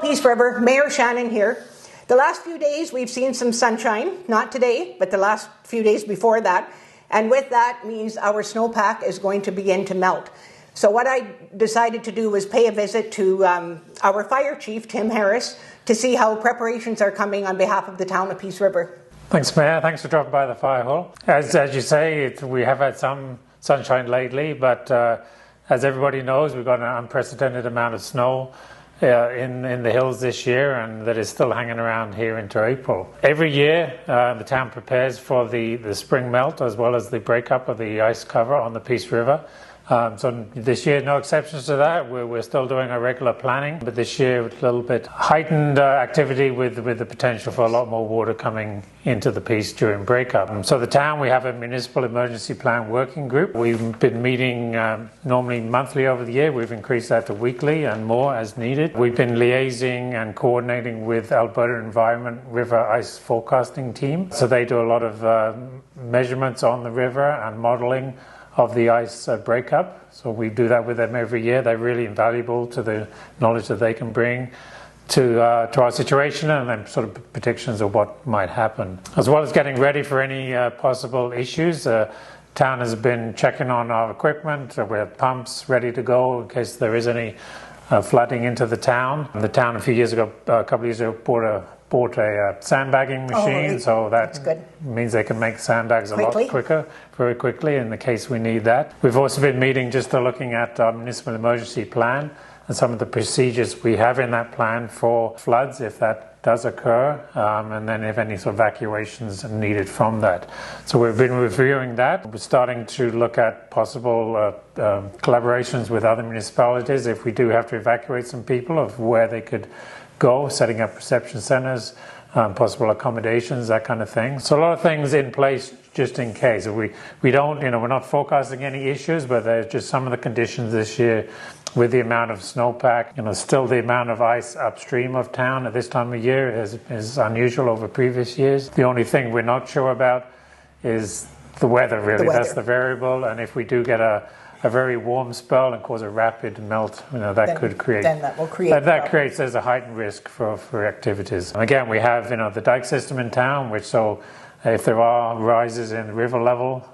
Peace River, Mayor Shannon here. The last few days we've seen some sunshine, not today, but the last few days before that. And with that means our snowpack is going to begin to melt. So what I decided to do was pay a visit to our fire chief, Tim Harris, to see how preparations are coming on behalf of the town of Peace River. Thanks, Mayor. Thanks for dropping by the fire hall. As you say, we have had some sunshine lately, but as everybody knows, we've got an unprecedented amount of snow in the hills this year, and that is still hanging around here into April. Every year, the town prepares for the spring melt as well as the breakup of the ice cover on the Peace River. So this year, no exceptions to that. We're still doing our regular planning, but this year, a little bit heightened activity with the potential for a lot more water coming into the Peace during breakup. So the town, we have a municipal emergency plan working group. We've been meeting normally monthly over the year. We've increased that to weekly and more as needed. We've been liaising and coordinating with Alberta Environment River Ice Forecasting Team. So they do a lot of measurements on the river and modeling of the ice breakup. So we do that with them every year. They're really invaluable to the knowledge that they can bring to our situation and then sort of predictions of what might happen. As well as getting ready for any possible issues, town has been checking on our equipment. We have pumps ready to go in case there is any flooding into the town. The town a couple of years ago, bought a sandbagging machine, so that's good. Means they can make sandbags a lot quicker, very quickly, in the case we need that. We've also been meeting just looking at our municipal emergency plan and some of the procedures we have in that plan for floods if that does occur, and then if any sort of evacuations are needed from that. So we've been reviewing that. We're starting to look at possible collaborations with other municipalities if we do have to evacuate some people, of where they could go, setting up reception centres, possible accommodations, that kind of thing. So a lot of things in place just in case. We don't, we're not forecasting any issues, but there's just some of the conditions this year with the amount of snowpack. Still the amount of ice upstream of town at this time of year is unusual over previous years. The only thing we're not sure about is the weather, really. That's the variable, and if we do get a very warm spell and cause a rapid melt, that creates there's a heightened risk for activities. And again, we have the dike system in town, which if there are rises in river level,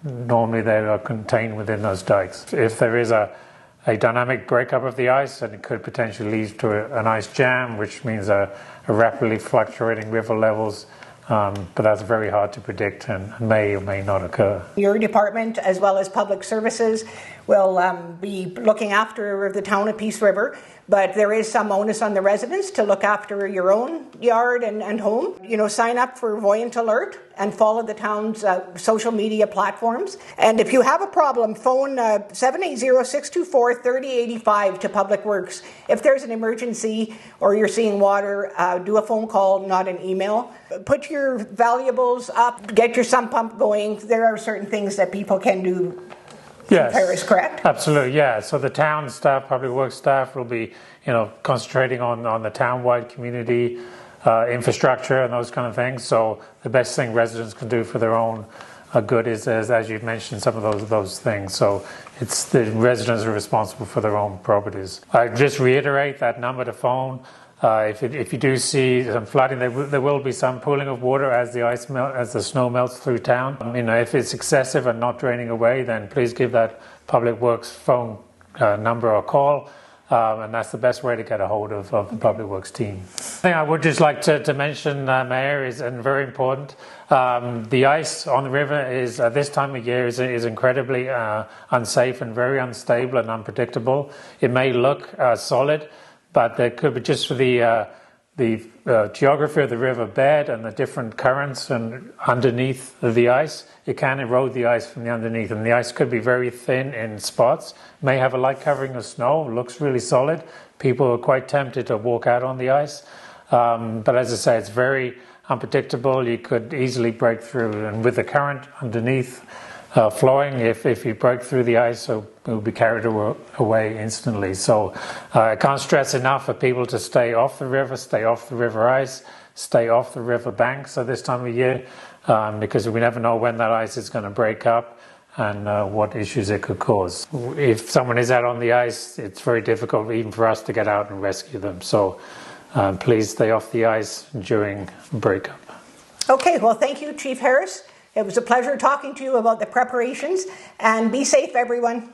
normally they are contained within those dikes. If there is a dynamic breakup of the ice, and it could potentially lead to an ice jam, which means a rapidly fluctuating river levels. But that's very hard to predict and may or may not occur. Your department, as well as public services, will be looking after the town of Peace River, but there is some onus on the residents to look after your own yard and home. Sign up for Voyant Alert and follow the town's social media platforms. And if you have a problem, phone 780-624-3085 to Public Works. If there's an emergency or you're seeing water, do a phone call, not an email. Put your valuables up, get your sump pump going. There are certain things that people can do. Yes, Paris, correct? Absolutely, yeah. So the town staff, public works staff, will be, concentrating on the town-wide community infrastructure and those kind of things. So the best thing residents can do for their own good is, as you've mentioned, some of those things. So it's the residents are responsible for their own properties. I just reiterate that number to phone. If you do see some flooding, there will be some pooling of water as the snow melts through town. If it's excessive and not draining away, then please give that Public Works phone number or call, and that's the best way to get a hold of the Public Works team. The thing I would just like to mention, Mayor, and very important, the ice on the river is at this time of year is incredibly unsafe and very unstable and unpredictable. It may look solid, but there could be, just for the geography of the river bed and the different currents and underneath the ice, it can erode the ice from the underneath, and the ice could be very thin in spots, may have a light covering of snow, looks really solid. People are quite tempted to walk out on the ice, but as I say, it's very unpredictable. You could easily break through, and with the current underneath flowing, if you break through the ice, it will be carried away instantly. So I can't stress enough for people to stay off the river ice, stay off the river banks at this time of year, because we never know when that ice is going to break up, and what issues it could cause. If someone is out on the ice, it's very difficult even for us to get out and rescue them. So please stay off the ice during breakup. Okay, well, thank you, Chief Harris. It was a pleasure talking to you about the preparations, and be safe, everyone.